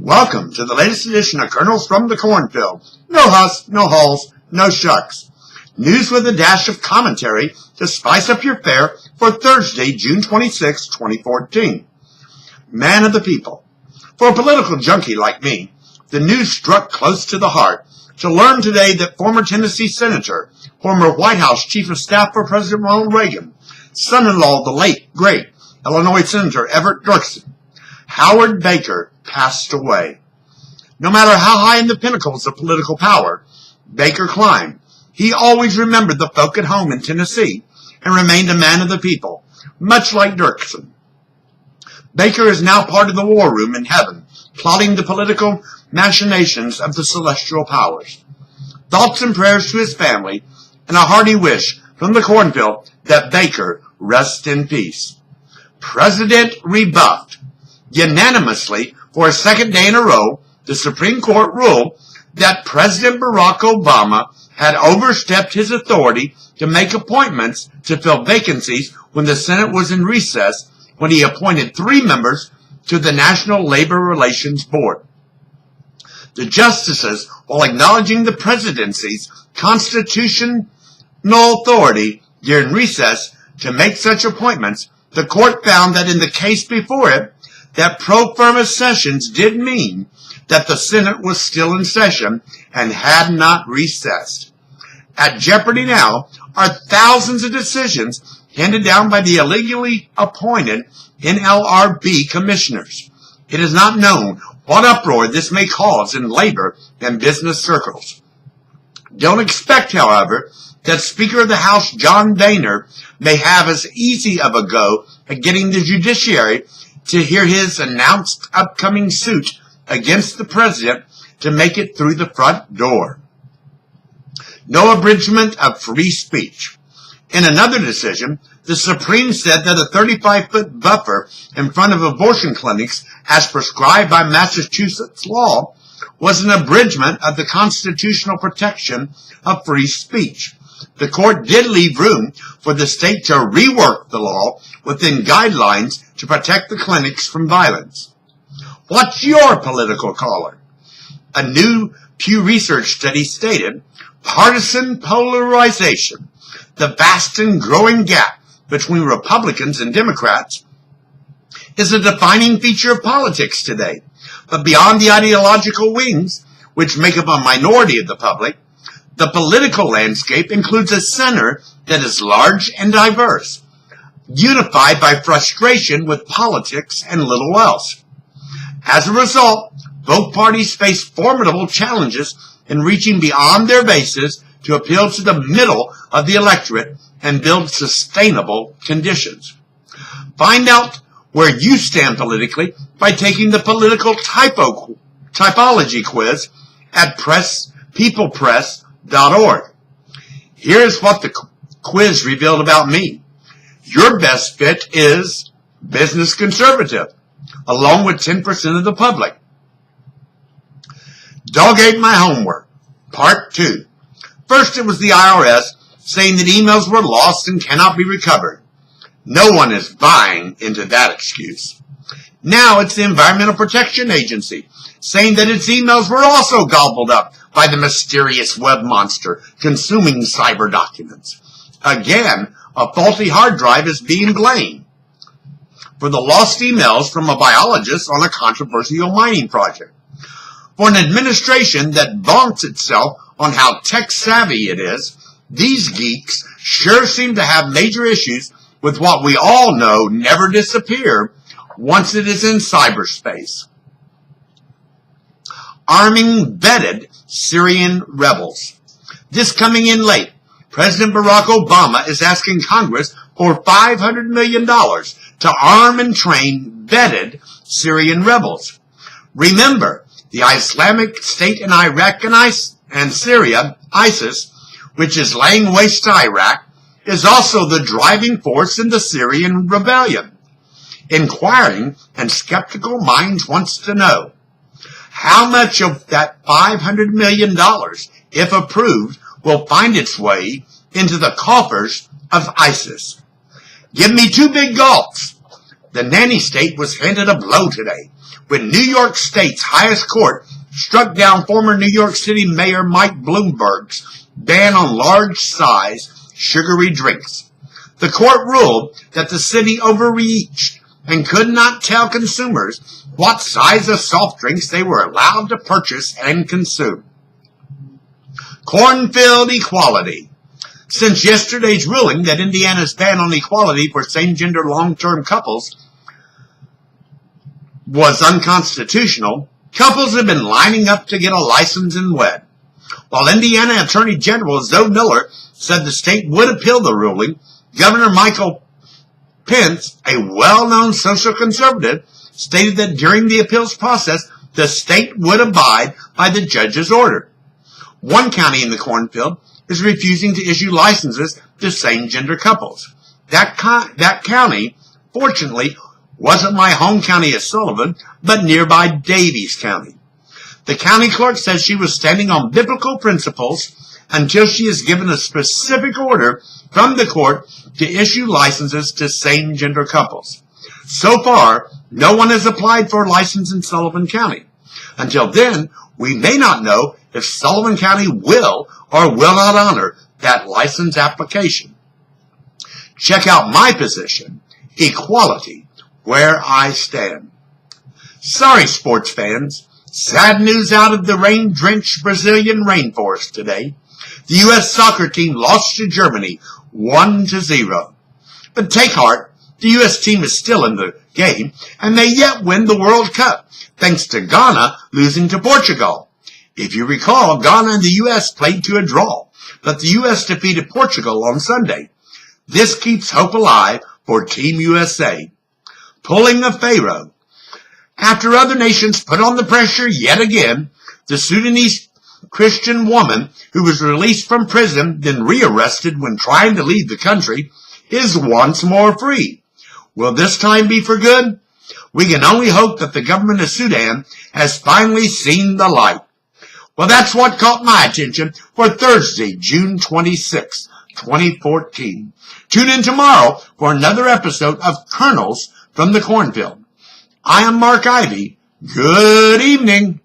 Welcome to the latest edition of Kernels from the Cornfield. No huss, no hulls, no shucks. News with a dash of commentary to spice up your fare for Thursday, June 26, 2014. Man of the people. For a political junkie like me, the news struck close to the heart to learn today that former Tennessee Senator, former White House Chief of Staff for President Ronald Reagan, son-in-law of the late, great Illinois Senator Everett Dirksen, Howard Baker, passed away. No matter how high in the pinnacles of political power Baker climbed, he always remembered the folk at home in Tennessee and remained a man of the people, much like Dirksen. Baker is now part of the war room in heaven, plotting the political machinations of the celestial powers. Thoughts and prayers to his family, and a hearty wish from the Cornfield that Baker rest in peace. President rebuffed. Unanimously, for a second day in a row, the Supreme Court ruled that President Barack Obama had overstepped his authority to make appointments to fill vacancies when the Senate was in recess, when he appointed 3 members to the National Labor Relations Board. The justices, while acknowledging the presidency's constitutional authority during recess to make such appointments, the court found that in the case before it, that pro firma sessions did mean that the Senate was still in session and had not recessed. At jeopardy now are thousands of decisions handed down by the illegally appointed NLRB commissioners. It is not known what uproar this may cause in labor and business circles. Don't expect, however, that Speaker of the House John Boehner may have as easy of a go at getting the judiciary to hear his announced upcoming suit against the president to make it through the front door. No abridgment of free speech. In another decision, the Supreme said that a 35-foot buffer in front of abortion clinics, as prescribed by Massachusetts law, was an abridgment of the constitutional protection of free speech. The court did leave room for the state to rework the law within guidelines to protect the clinics from violence. What's your political color? A new Pew Research study stated, partisan polarization, the vast and growing gap between Republicans and Democrats, is a defining feature of politics today. But beyond the ideological wings, which make up a minority of the public, the political landscape includes a center that is large and diverse, unified by frustration with politics and little else. As a result, both parties face formidable challenges in reaching beyond their bases to appeal to the middle of the electorate and build sustainable conditions. Find out where you stand politically by taking the political typology quiz at peoplepress.org. Here's what the quiz revealed about me. Your best fit is business conservative, along with 10% of the public. Dog ate my homework. Part 2. First, it was the IRS saying that emails were lost and cannot be recovered. No one is buying into that excuse. Now it's the Environmental Protection Agency saying that its emails were also gobbled up by the mysterious web monster consuming cyber documents. Again, a faulty hard drive is being blamed for the lost emails from a biologist on a controversial mining project. For an administration that vaunts itself on how tech-savvy it is, these geeks sure seem to have major issues with what we all know never disappear once it is in cyberspace. Arming vetted Syrian rebels. This coming in late, President Barack Obama is asking Congress for $500 million to arm and train vetted Syrian rebels. Remember, the Islamic State in Iraq and Syria, ISIS, which is laying waste to Iraq, is also the driving force in the Syrian rebellion. Inquiring and skeptical minds wants to know, how much of that $500 million, if approved, will find its way into the coffers of ISIS? Give me 2 big gulps. The nanny state was handed a blow today when New York State's highest court struck down former New York City Mayor Mike Bloomberg's ban on large-size sugary drinks. The court ruled that the city overreached and could not tell consumers what size of soft drinks they were allowed to purchase and consume. Cornfield equality. Since yesterday's ruling that Indiana's ban on equality for same-gender long-term couples was unconstitutional, couples have been lining up to get a license and wed. While Indiana Attorney General Zoe Miller said the state would appeal the ruling, Governor Michael Pence, a well-known social conservative, stated that during the appeals process, the state would abide by the judge's order. One county in the Cornfield is refusing to issue licenses to same-gender couples. That county, fortunately, wasn't my home county of Sullivan, but nearby Davies County. The county clerk says she was standing on biblical principles until she is given a specific order from the court to issue licenses to same-gender couples. So far, no one has applied for a license in Sullivan County. Until then, we may not know if Sullivan County will or will not honor that license application. Check out my position, equality, where I stand. Sorry, sports fans. Sad news out of the rain-drenched Brazilian rainforest today. The U.S. soccer team lost to Germany 1-0. But take heart, the U.S. team is still in the game and may yet win the World Cup, thanks to Ghana losing to Portugal. If you recall, Ghana and the U.S. played to a draw, but the U.S. defeated Portugal on Sunday. This keeps hope alive for Team USA. Pulling a Pharaoh. After other nations put on the pressure yet again, the Sudanese Christian woman who was released from prison, then rearrested when trying to leave the country, is once more free. Will this time be for good? We can only hope that the government of Sudan has finally seen the light. Well, that's what caught my attention for Thursday, June 26, 2014. Tune in tomorrow for another episode of Kernels from the Cornfield. I am Mark Ivy. Good evening.